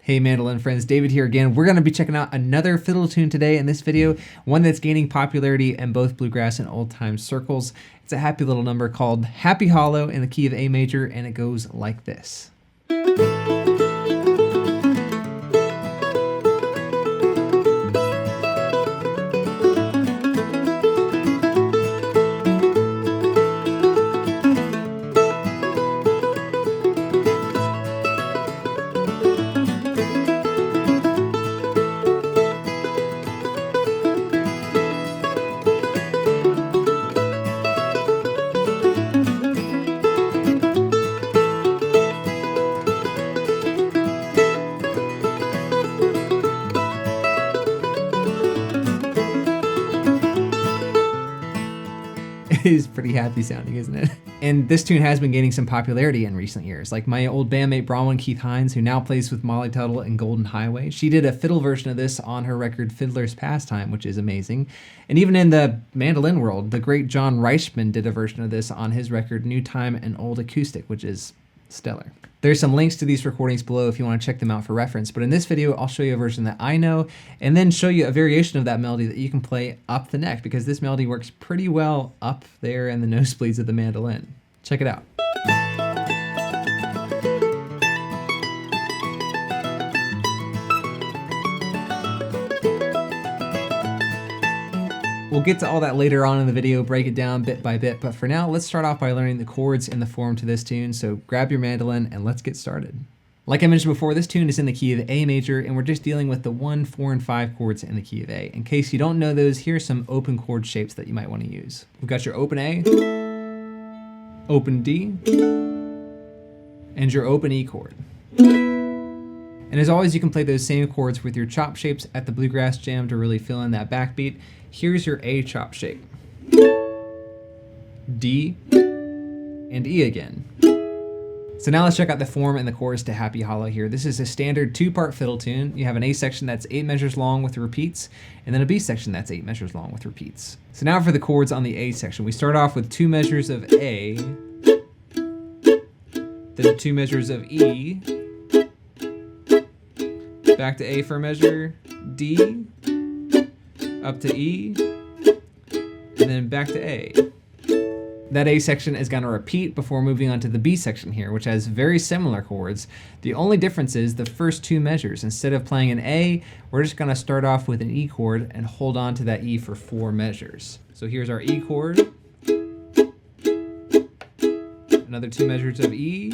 Hey mandolin friends, David here again. We're going to be checking out another fiddle tune today in this video, one that's gaining popularity in both bluegrass and old time circles. It's a happy little number called Happy Hollow in the key of A major, and it goes like this. It is pretty happy sounding, isn't it? And this tune has been gaining some popularity in recent years. Like my old bandmate Bronwyn Keith Hines, who now plays with Molly Tuttle in Golden Highway, she did a fiddle version of this on her record Fiddler's Pastime, which is amazing. And even in the mandolin world, the great John Reichman did a version of this on his record New Time and Old Acoustic, which is stellar. There's some links to these recordings below if you want to check them out for reference, but in this video I'll show you a version that I know and then show you a variation of that melody that you can play up the neck, because this melody works pretty well up there in the nosebleeds of the mandolin. Check it out. We'll get to all that later on in the video, break it down bit by bit, but for now, let's start off by learning the chords and the form to this tune, so grab your mandolin and let's get started. Like I mentioned before, this tune is in the key of A major, and we're just dealing with the 1, 4, and 5 chords in the key of A. In case you don't know those, here's some open chord shapes that you might want to use. We've got your open A, open D, and your open E chord. And as always, you can play those same chords with your chop shapes at the Bluegrass Jam to really fill in that backbeat. Here's your A chop shape. D and E again. So now let's check out the form and the chorus to Happy Hollow here. This is a standard 2-part fiddle tune. You have an A section that's 8 measures long with repeats, and then a B section that's 8 measures long with repeats. So now for the chords on the A section. We start off with 2 measures of A, then 2 measures of E, back to A for a measure, D, up to E, and then back to A. That A section is going to repeat before moving on to the B section here, which has very similar chords. The only difference is the first 2 measures. Instead of playing an A, we're just going to start off with an E chord and hold on to that E for 4 measures. So here's our E chord, another 2 measures of E,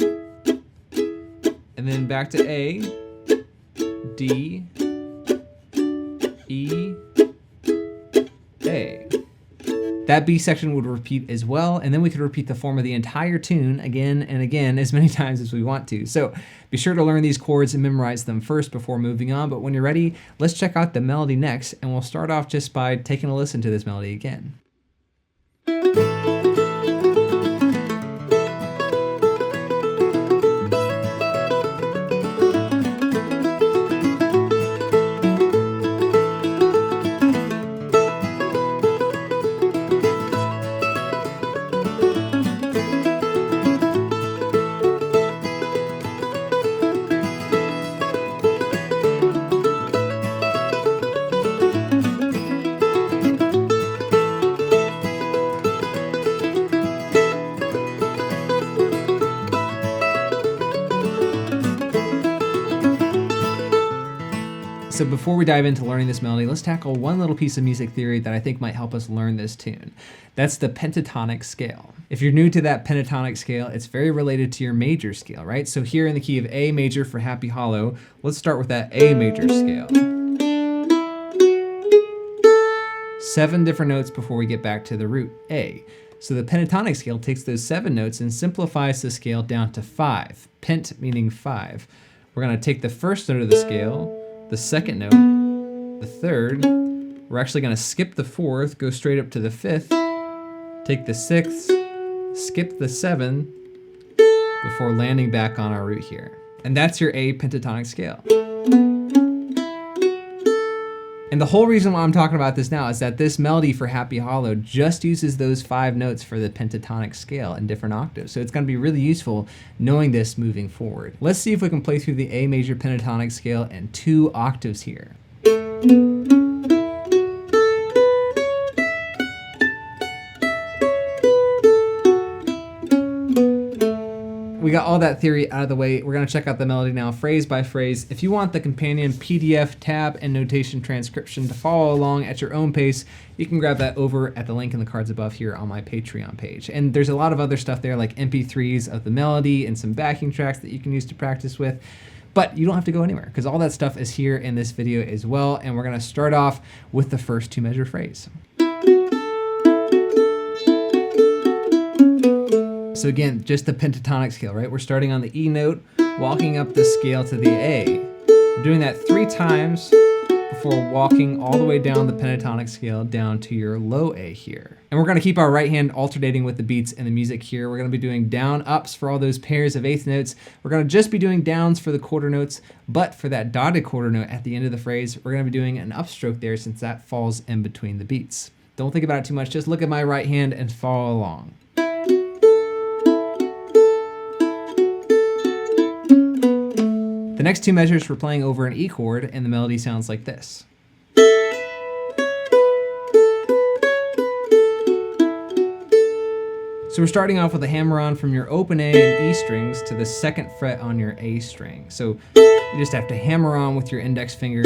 and then back to A, D, E, A. That B section would repeat as well, and then we could repeat the form of the entire tune again and again as many times as we want to. So be sure to learn these chords and memorize them first before moving on, but when you're ready, let's check out the melody next, and we'll start off just by taking a listen to this melody again. So before we dive into learning this melody, let's tackle one little piece of music theory that I think might help us learn this tune. That's the pentatonic scale. If you're new to that pentatonic scale, it's very related to your major scale, right? So here in the key of A major for Happy Hollow, let's start with that A major scale. 7 different notes before we get back to the root A. So the pentatonic scale takes those 7 notes and simplifies the scale down to 5. Pent meaning 5. We're going to take the first note of the scale, the second note, the third. We're actually going to skip the 4th, go straight up to the 5th, take the 6th, skip the 7th, before landing back on our root here. And that's your A pentatonic scale. And the whole reason why I'm talking about this now is that this melody for Happy Hollow just uses those 5 notes for the pentatonic scale in different octaves. So it's going to be really useful knowing this moving forward. Let's see if we can play through the A major pentatonic scale in 2 octaves here. We got all that theory out of the way. We're going to check out the melody now phrase by phrase. If you want the companion PDF, tab, and notation transcription to follow along at your own pace, you can grab that over at the link in the cards above here on my Patreon page. And there's a lot of other stuff there like MP3s of the melody and some backing tracks that you can use to practice with. But you don't have to go anywhere because all that stuff is here in this video as well. And we're going to start off with the first 2 measure phrase. So again, just the pentatonic scale, right? We're starting on the E note, walking up the scale to the A. We're doing that 3 times before walking all the way down the pentatonic scale down to your low A here. And we're going to keep our right hand alternating with the beats and the music here. We're going to be doing down ups for all those pairs of eighth notes. We're going to just be doing downs for the quarter notes, but for that dotted quarter note at the end of the phrase, we're going to be doing an upstroke there since that falls in between the beats. Don't think about it too much. Just look at my right hand and follow along. The next 2 measures we're playing over an E chord, and the melody sounds like this. So we're starting off with a hammer-on from your open A and E strings to the 2nd fret on your A string. So you just have to hammer on with your index finger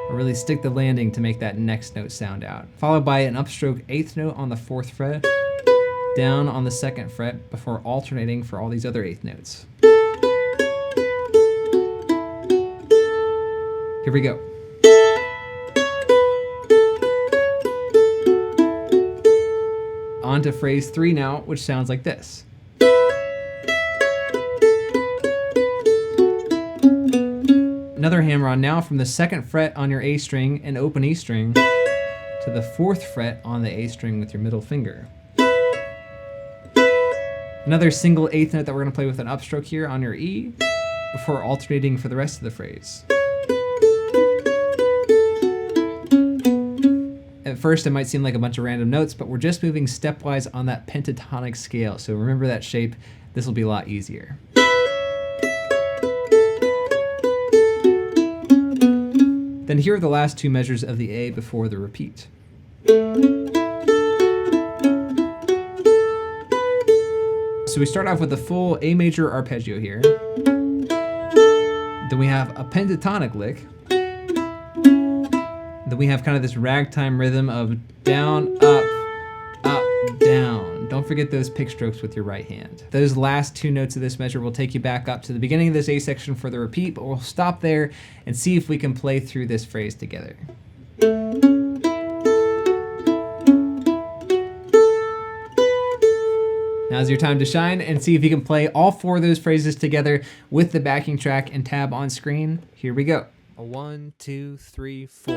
or really stick the landing to make that next note sound out. Followed by an upstroke 8th note on the 4th fret, down on the 2nd fret before alternating for all these other 8th notes. Here we go. On to phrase 3 now, which sounds like this. Another hammer-on now from the 2nd fret on your A string and open E string to the 4th fret on the A string with your middle finger. Another single 8th note that we're going to play with an upstroke here on your E before alternating for the rest of the phrase. At first, it might seem like a bunch of random notes, but we're just moving stepwise on that pentatonic scale. So remember that shape. This will be a lot easier. Then here are the last 2 measures of the A before the repeat. So we start off with a full A major arpeggio here. Then we have a pentatonic lick. Then we have kind of this ragtime rhythm of down, up, down. Don't forget those pick strokes with your right hand. Those last 2 notes of this measure will take you back up to the beginning of this A section for the repeat, but we'll stop there and see if we can play through this phrase together. Now's your time to shine and see if you can play all 4 of those phrases together with the backing track and tab on screen. Here we go. 1, 2, 3, 4.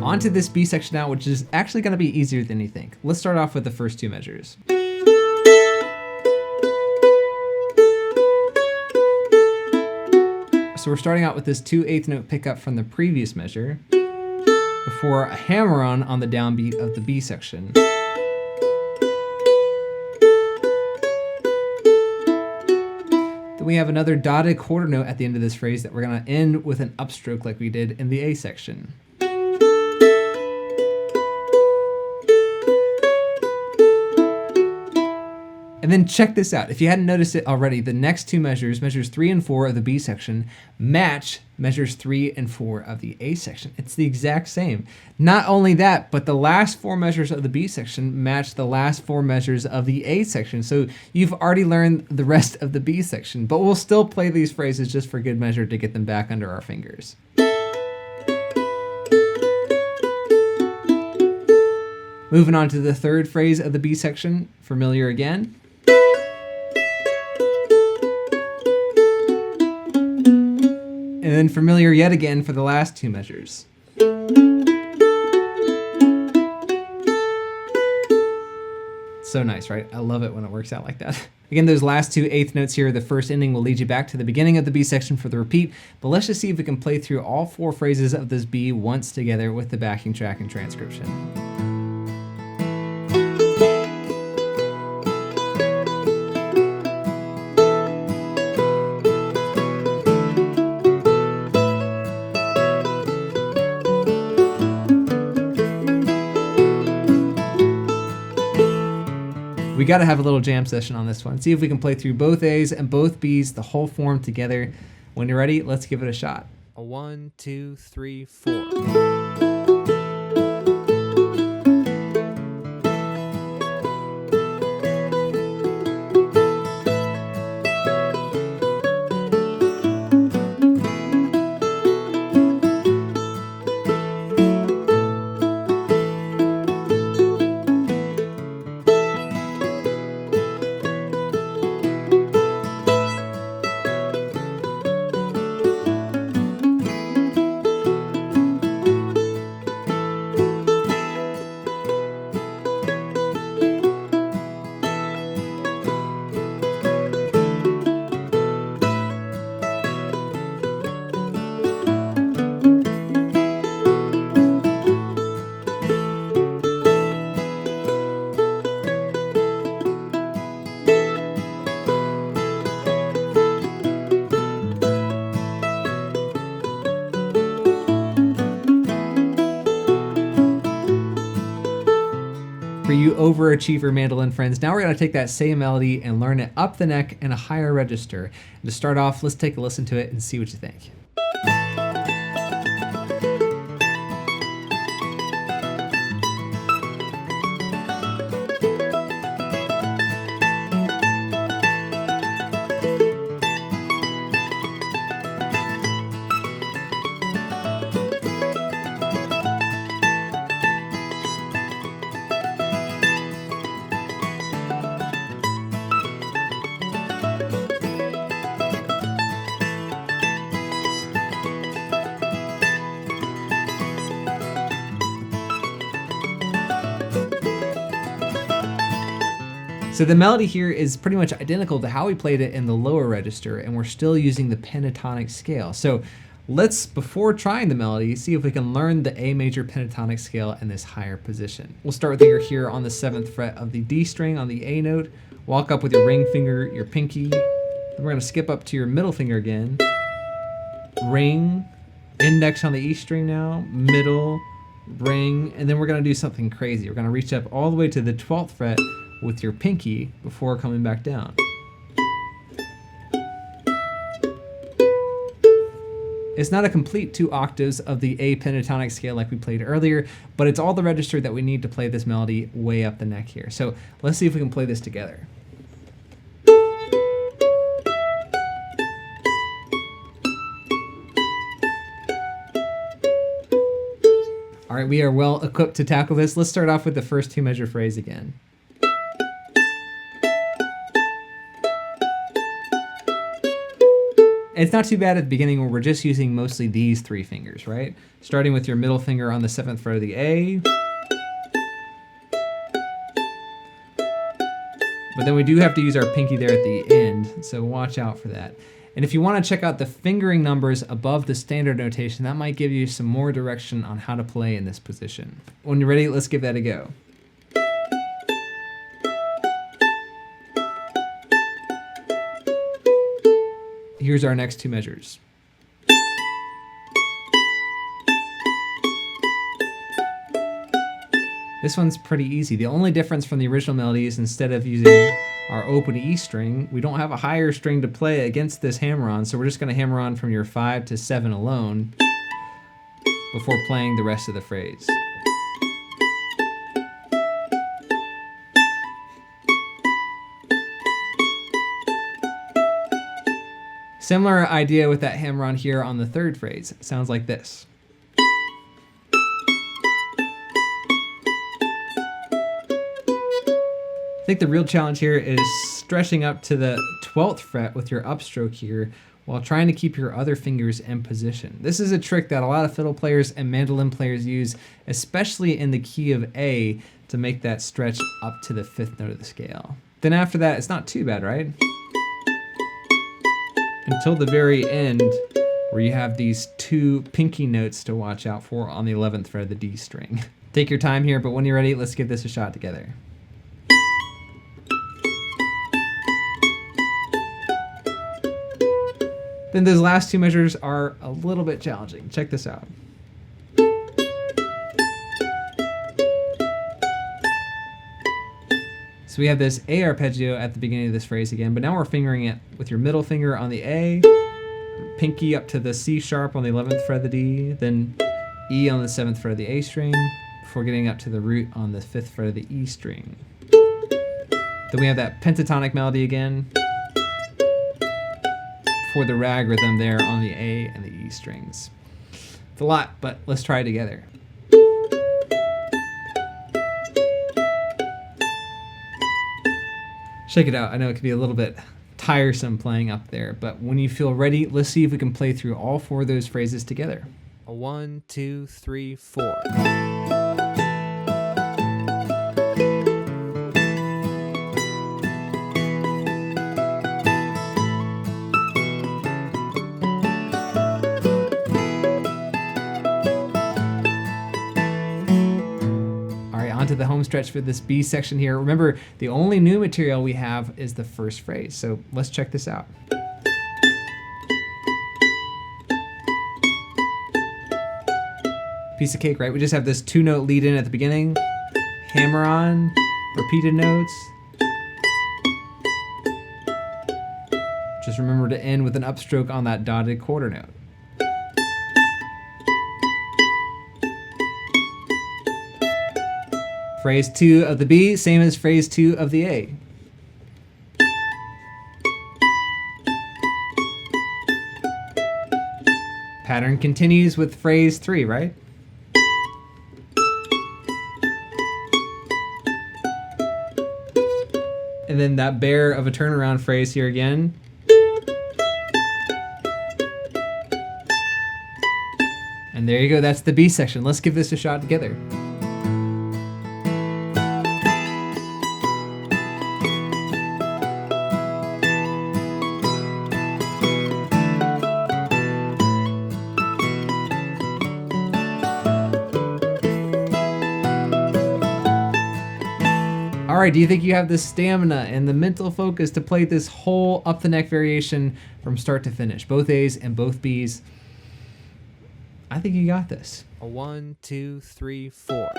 On to this B section now, which is actually going to be easier than you think. Let's start off with the first 2 measures. So we're starting out with this 2 8th note pickup from the previous measure before a hammer-on on the downbeat of the B section. Then we have another dotted quarter note at the end of this phrase that we're going to end with an upstroke like we did in the A section. And then check this out. If you hadn't noticed it already, the next 2 measures, measures 3 and 4 of the B section, match measures 3 and 4 of the A section. It's the exact same. Not only that, but the last 4 measures of the B section match the last 4 measures of the A section. So you've already learned the rest of the B section, but we'll still play these phrases just for good measure to get them back under our fingers. Moving on to the 3rd phrase of the B section, familiar again. And then familiar yet again for the last 2 measures. So nice, right? I love it when it works out like that. Again, those last two eighth notes here, the first ending will lead you back to the beginning of the B section for the repeat, but let's just see if we can play through all 4 phrases of this B once together with the backing track and transcription. We got to have a little jam session on this one. See if we can play through both A's and both B's, the whole form together. When you're ready, let's give it a shot. 1, 2, 3, 4. For you overachiever mandolin friends, now we're going to take that same melody and learn it up the neck in a higher register. And to start off, let's take a listen to it and see what you think. So the melody here is pretty much identical to how we played it in the lower register, and we're still using the pentatonic scale. So let's, before trying the melody, see if we can learn the A major pentatonic scale in this higher position. We'll start with here on the 7th fret of the D string on the A note, walk up with your ring finger, your pinky, then we're gonna skip up to your middle finger again, ring, index on the E string now, middle, ring, and then we're gonna do something crazy. We're gonna reach up all the way to the 12th fret with your pinky before coming back down. It's not a complete 2 octaves of the A pentatonic scale like we played earlier, but it's all the register that we need to play this melody way up the neck here. So let's see if we can play this together. All right, we are well equipped to tackle this. Let's start off with the first 2 measure phrase again. It's not too bad at the beginning where we're just using mostly these 3 fingers, right? Starting with your middle finger on the 7th fret of the A. But then we do have to use our pinky there at the end, so watch out for that. And if you want to check out the fingering numbers above the standard notation, that might give you some more direction on how to play in this position. When you're ready, let's give that a go. Here's our next 2 measures. This one's pretty easy. The only difference from the original melody is instead of using our open E string, we don't have a higher string to play against this hammer-on, so we're just gonna hammer on from your 5 to 7 alone before playing the rest of the phrase. Similar idea with that hammer-on here on the 3rd phrase. It sounds like this. I think the real challenge here is stretching up to the 12th fret with your upstroke here while trying to keep your other fingers in position. This is a trick that a lot of fiddle players and mandolin players use, especially in the key of A, to make that stretch up to the 5th note of the scale. Then after that, it's not too bad, right? Until the very end, where you have these 2 pinky notes to watch out for on the 11th fret of the D string. Take your time here, but when you're ready, let's give this a shot together. Then those last 2 measures are a little bit challenging. Check this out. So we have this A arpeggio at the beginning of this phrase again, but now we're fingering it with your middle finger on the A, pinky up to the C sharp on the 11th fret of the D, then E on the 7th fret of the A string, before getting up to the root on the 5th fret of the E string. Then we have that pentatonic melody again, for the rag rhythm there on the A and the E strings. It's a lot, but let's try it together. Check it out. I know it can be a little bit tiresome playing up there, but when you feel ready, let's see if we can play through all 4 of those phrases together. 1, 2, 3, 4. Onto the home stretch for this B section here. Remember, the only new material we have is the first phrase, so let's check this out. Piece of cake, right? We just have this 2-note lead in at the beginning, hammer on, repeated notes. Just remember to end with an upstroke on that dotted quarter note. Phrase 2 of the B, same as phrase 2 of the A. Pattern continues with phrase 3, right? And then that bear of a turnaround phrase here again. And there you go, that's the B section. Let's give this a shot together. All right, do you think you have the stamina and the mental focus to play this whole up the neck variation from start to finish? Both A's and both B's. I think you got this. 1, 2, 3, 4.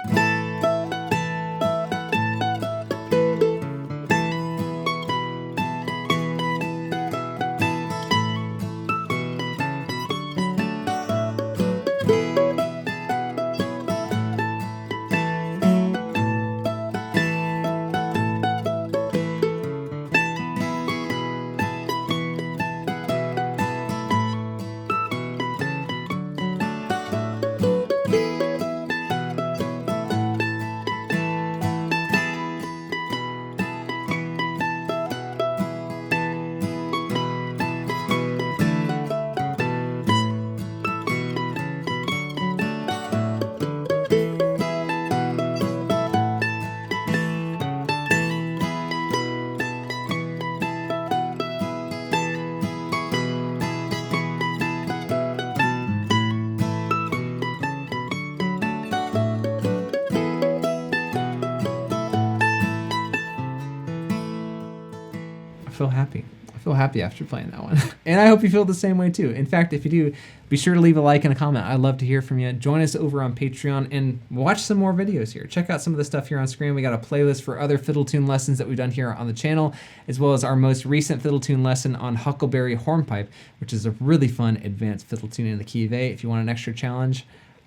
feel happy. I feel happy after playing that one. And I hope you feel the same way too. In fact, if you do, be sure to leave a like and a comment. I'd love to hear from you. Join us over on Patreon and watch some more videos here. Check out some of the stuff here on screen. We got a playlist for other fiddle tune lessons that we've done here on the channel, as well as our most recent fiddle tune lesson on Huckleberry Hornpipe, which is a really fun advanced fiddle tune in the key of A. If you want an extra challenge,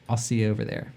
I'll see you over there.